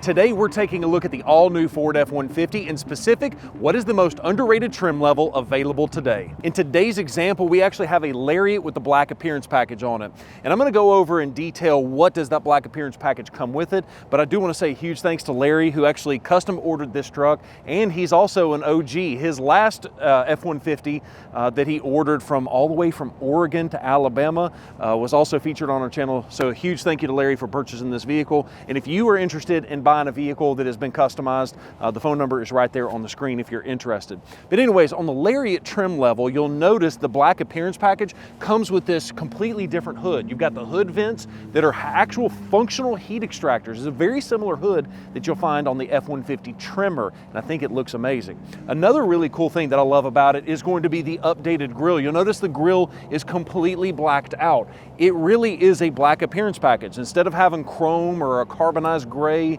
Today we're taking a look at the all-new Ford F-150. In specific, what is the most underrated trim level available today? In today's example, we actually have a Lariat with the black appearance package on it. And I'm going to go over in detail what does that black appearance package come with it, but I do want to say a huge thanks to Larry, who actually custom ordered this truck, and he's also an OG. His last F-150 that he ordered from all the way from Oregon to Alabama was also featured on our channel. So a huge thank you to Larry for purchasing this vehicle. And if you are interested in buying a vehicle that has been customized, the phone number is right there on the screen if you're interested. But anyways, on the Lariat trim level, you'll notice the black appearance package comes with this completely different hood. You've got the hood vents that are actual functional heat extractors. It's a very similar hood that you'll find on the F-150 Trimmer, and I think it looks amazing. Another really cool thing that I love about it is going to be the updated grille. You'll notice the grille is completely blacked out. It really is a black appearance package. Instead of having chrome or a carbonized gray,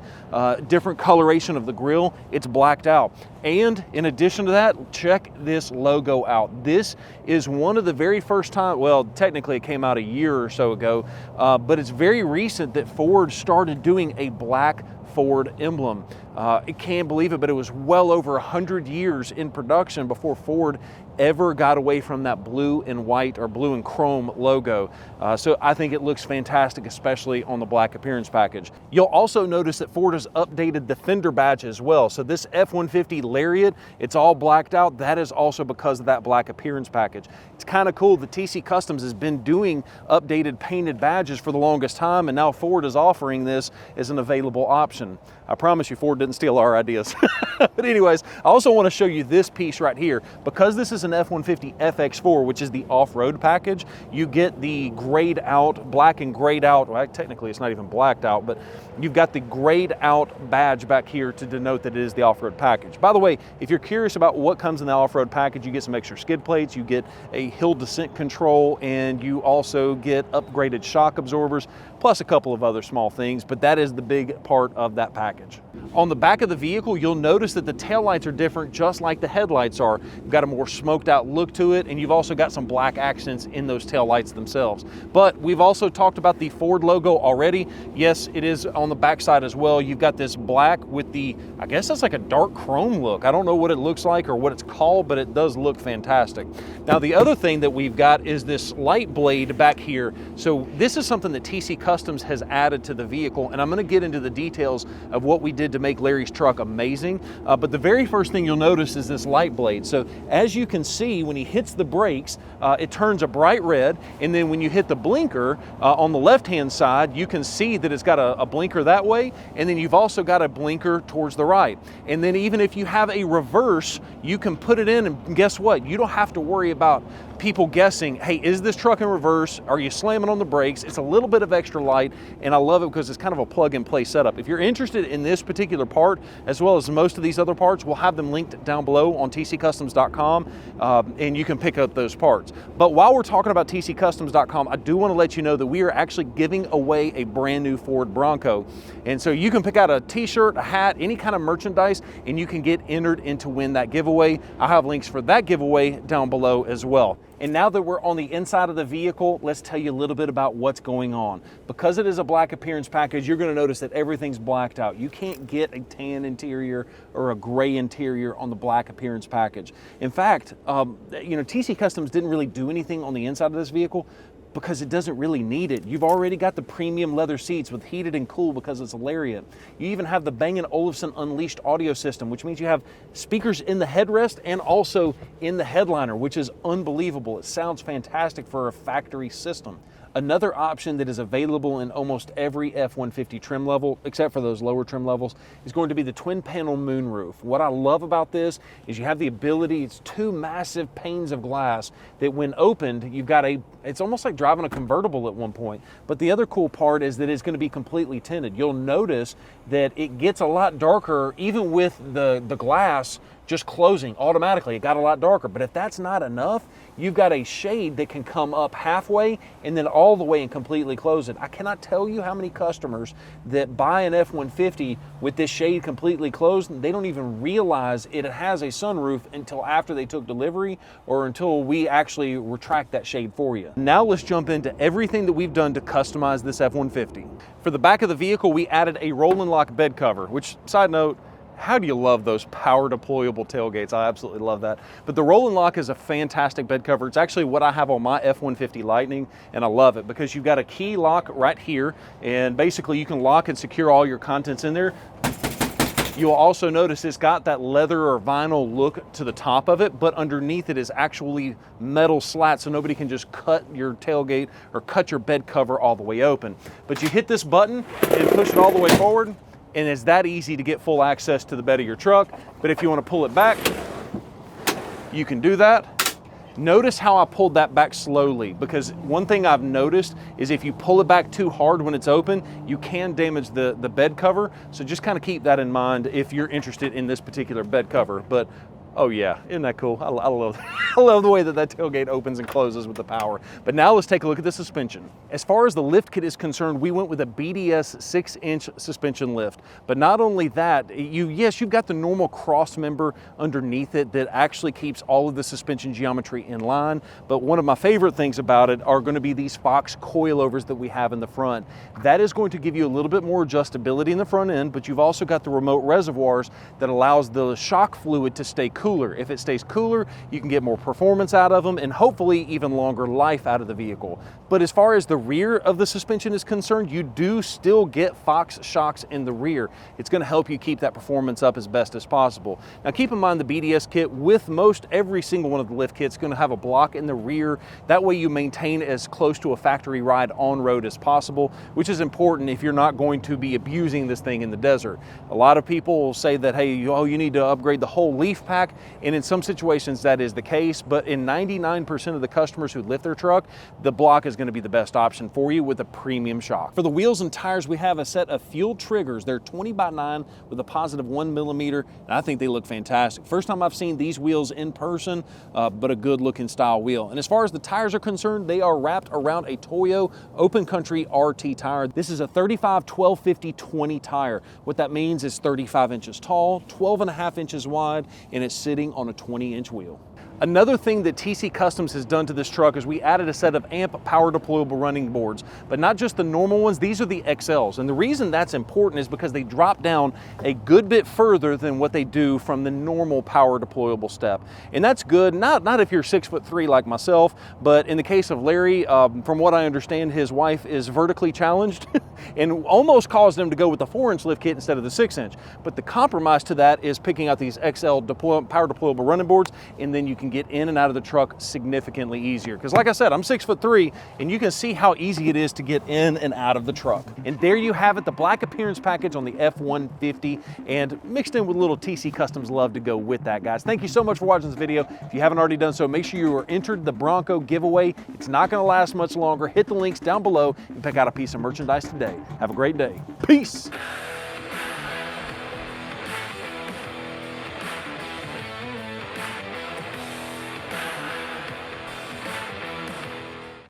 different coloration of the grille, it's blacked out. And in addition to that, check this logo out. This is one of the very first time, well, technically it came out a year or so ago, but it's very recent that Ford started doing a black Ford emblem. I can't believe it, but it was well over 100 years in production before Ford ever got away from that blue and white or blue and chrome logo. So I think it looks fantastic, especially on the black appearance package. You'll also notice that Ford has updated the Fender badge as well. So this F-150 Lariat, it's all blacked out. That is also because of that black appearance package. It's kind of cool. The TC Customs has been doing updated painted badges for the longest time, and now Ford is offering this as an available option. I promise you Ford didn't steal our ideas. But anyways, I also want to show you this piece right here. Because this is an F-150 FX4, which is the off-road package, you get the grayed out, black and grayed out, well, technically it's not even blacked out, but you've got the grayed out badge back here to denote that it is the off-road package. By the way, if you're curious about what comes in the off-road package, you get some extra skid plates, you get a hill descent control, and you also get upgraded shock absorbers, plus a couple of other small things, but that is the big part of that package. On the back of the vehicle, you'll notice that the taillights are different, just like the headlights are. You've got a more smoked out look to it, and you've also got some black accents in those taillights themselves. But we've also talked about the Ford logo already. Yes, it is on the back side as well. You've got this black with the, I guess that's like a dark chrome look. I don't know what it looks like or what it's called, but it does look fantastic. Now, the other thing that we've got is this light blade back here. So this is something that TC Customs has added to the vehicle, and I'm going to get into the details of what we did to make Larry's truck amazing. But the very first thing you'll notice is this light blade. So as you can see, when he hits the brakes, it turns a bright red, and then when you hit the blinker on the left-hand side, you can see that it's got a blinker that way, and then you've also got a blinker towards the right. And then even if you have a reverse, you can put it in, and guess what? You don't have to worry about people guessing, hey, is this truck in reverse? Are you slamming on the brakes? It's a little bit of extra light, and I love it because it's kind of a plug-and-play setup. If you're interested in this particular part, as well as most of these other parts, we'll have them linked down below on TCcustoms.com, and you can pick up those parts. But while we're talking about TCcustoms.com, I do want to let you know that we are actually giving away a brand new Ford Bronco. And so you can pick out a t-shirt, a hat, any kind of merchandise, and you can get entered in to win that giveaway. I have links for that giveaway down below as well. And now that we're on the inside of the vehicle, let's tell you a little bit about what's going on. Because it is a black appearance package, you're going to notice that everything's blacked out. You can't get a tan interior or a gray interior on the black appearance package. In fact, TC Customs didn't really do anything on the inside of this vehicle because it doesn't really need it. You've already got the premium leather seats with heated and cool because it's a Lariat. You even have the Bang & Olufsen Unleashed audio system, which means you have speakers in the headrest and also in the headliner, which is unbelievable. It sounds fantastic for a factory system. Another option that is available in almost every F-150 trim level, except for those lower trim levels, is going to be the twin panel moonroof. What I love about this is you have the ability, it's two massive panes of glass that when opened, you've got it's almost like driving a convertible at one point. But the other cool part is that it's going to be completely tinted. You'll notice that it gets a lot darker even with the glass just closing automatically. It got a lot darker. But if that's not enough, you've got a shade that can come up halfway and then all the way and completely close it. I cannot tell you how many customers that buy an F-150 with this shade completely closed, and they don't even realize it has a sunroof until after they took delivery or until we actually retract that shade for you. Now let's jump into everything that we've done to customize this F-150. For the back of the vehicle, we added a roll and lock bed cover, which, side note, how do you love those power deployable tailgates? I absolutely love that. But the roll and lock is a fantastic bed cover. It's actually what I have on my F-150 Lightning, and I love it because you've got a key lock right here, and basically you can lock and secure all your contents in there. You'll also notice it's got that leather or vinyl look to the top of it, but underneath it is actually metal slats, so nobody can just cut your tailgate or cut your bed cover all the way open. But you hit this button and push it all the way forward, and it's that easy to get full access to the bed of your truck. But if you want to pull it back, you can do that. Notice how I pulled that back slowly, because one thing I've noticed is if you pull it back too hard when it's open, you can damage the bed cover. So just kind of keep that in mind if you're interested in this particular bed cover. But oh yeah, isn't that cool? I love I love the way that tailgate opens and closes with the power. But now let's take a look at the suspension. As far as the lift kit is concerned, we went with a BDS 6-inch suspension lift. But not only that, you've got the normal cross member underneath it that actually keeps all of the suspension geometry in line. But one of my favorite things about it are going to be these Fox coilovers that we have in the front. That is going to give you a little bit more adjustability in the front end, but you've also got the remote reservoirs that allows the shock fluid to stay cooler. If it stays cooler, you can get more performance out of them and hopefully even longer life out of the vehicle. But as far as the rear of the suspension is concerned, you do still get Fox shocks in the rear. It's going to help you keep that performance up as best as possible. Now keep in mind the BDS kit, with most every single one of the lift kits, going to have a block in the rear. That way you maintain as close to a factory ride on road as possible, which is important if you're not going to be abusing this thing in the desert. A lot of people will say that, hey, you need to upgrade the whole leaf pack. And in some situations that is the case, but in 99% of the customers who lift their truck, the block is going to be the best option for you with a premium shock. For the wheels and tires, we have a set of fuel triggers. They're 20x9 with a positive 1 millimeter, and I think they look fantastic. First time I've seen these wheels in person, but a good looking style wheel. And as far as the tires are concerned, they are wrapped around a Toyo Open Country RT tire. This is a 35 1250 20 tire. What that means is 35 inches tall, 12.5 inches wide, and it's sitting on a 20-inch wheel. Another thing that TC Customs has done to this truck is we added a set of AMP power deployable running boards, but not just the normal ones, these are the XLs. And the reason that's important is because they drop down a good bit further than what they do from the normal power deployable step. And that's good, not if you're 6'3" like myself, but in the case of Larry, from what I understand, his wife is vertically challenged and almost caused him to go with the 4-inch lift kit instead of the 6-inch. But the compromise to that is picking out these XL power deployable running boards, and then you can get in and out of the truck significantly easier. Because like I said, I'm 6'3", and you can see how easy it is to get in and out of the truck. And there you have it, the black appearance package on the F-150, and mixed in with a little TC Customs love to go with that, guys. Thank you so much for watching this video. If you haven't already done so, make sure you are entered the Bronco giveaway. It's not going to last much longer. Hit the links down below and pick out a piece of merchandise today. Have a great day. Peace.